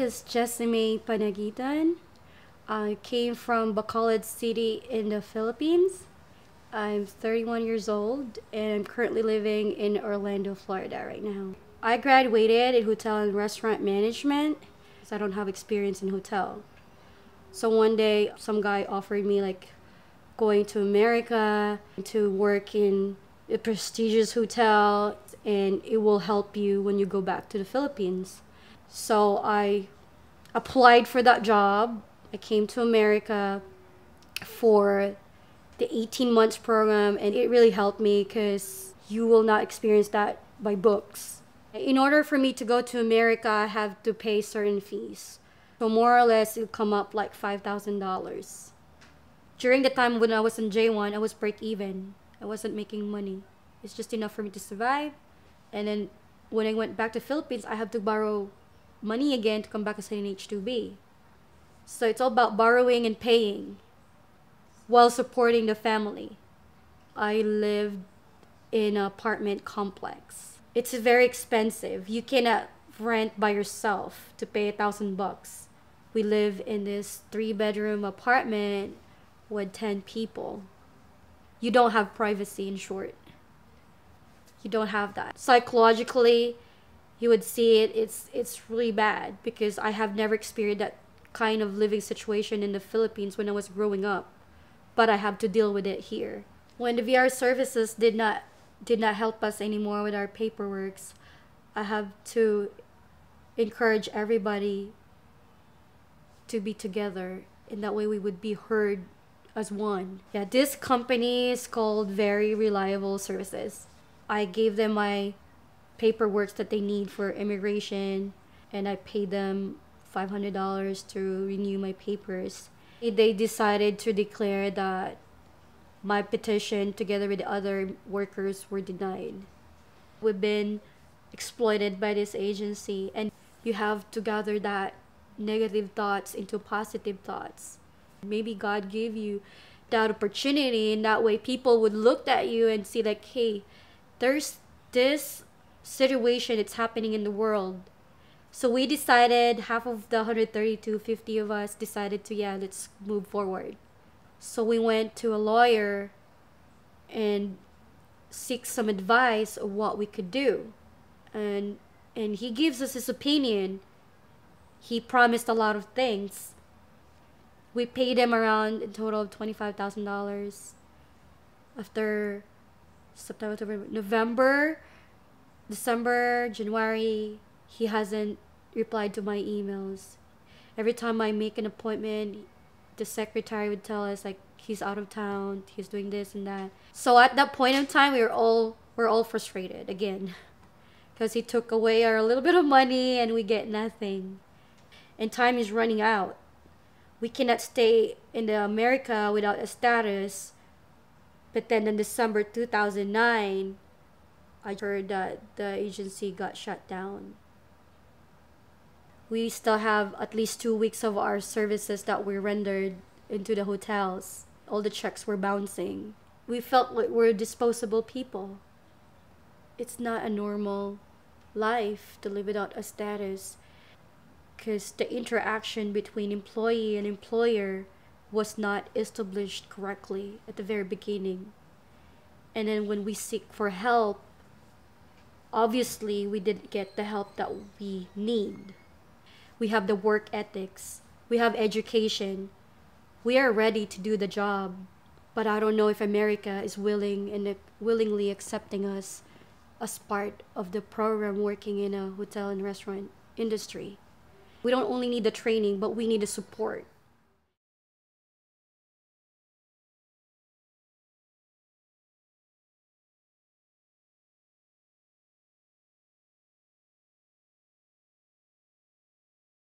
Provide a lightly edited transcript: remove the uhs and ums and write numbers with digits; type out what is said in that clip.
is Jessime Panagitan. I came from Bacolod City in the Philippines. I'm 31 years old and I'm currently living in Orlando, Florida right now. I graduated in hotel and restaurant management, so I don't have experience in hotel. So one day some guy offered me like going to America to work in a prestigious hotel and it will help you when you go back to the Philippines. So I applied for that job. I came to America for the 18 months program and it really helped me because you will not experience that by books. In order for me to go to America, I have to pay certain fees. So more or less it'll come up like $5,000. During the time when I was in J1, I was break even. I wasn't making money. It's just enough for me to survive. And then when I went back to Philippines, I have to borrow money again to come back as an H2B. So it's all about borrowing and paying while supporting the family. I lived in an apartment complex. It's very expensive. You cannot rent by yourself to pay $1,000. We live in this 3-bedroom apartment with 10 people. You don't have privacy, in short. You don't have that. Psychologically, you would see it's really bad because I have never experienced that kind of living situation in the Philippines when I was growing up, but I have to deal with it here. When the VR services did not help us anymore with our paperwork, I have to encourage everybody to be together, and that way we would be heard as one. Yeah, this company is called Very Reliable Services. I gave them my paperwork that they need for immigration and I paid them $500 to renew my papers. They decided to declare that my petition together with the other workers were denied. We've been exploited by this agency and you have to gather that negative thoughts into positive thoughts. Maybe God gave you that opportunity and that way people would look at you and see like, hey, there's this situation that's happening in the world. So we decided, half of the 132, 50 of us decided to, yeah, let's move forward. So we went to a lawyer and seek some advice of what we could do. And he gives us his opinion. He promised a lot of things. We paid him around a total of $25,000. After September, October, November, December, January, he hasn't replied to my emails. Every time I make an appointment, the secretary would tell us like he's out of town, he's doing this and that. So at that point in time, we're all frustrated again because he took away our little bit of money and we get nothing. And time is running out. We cannot stay in the America without a status. But then in December 2009, I heard that the agency got shut down. We still have at least 2 weeks of our services that were rendered into the hotels. All the checks were bouncing. We felt like we're disposable people. It's not a normal life to live without a status because the interaction between employee and employer was not established correctly at the very beginning. And then when we seek for help, obviously we didn't get the help that we need. We have the work ethics, we have education, we are ready to do the job, but I don't know if America is willing and willingly accepting us as part of the program working in a hotel and restaurant industry. We don't only need the training, but we need the support.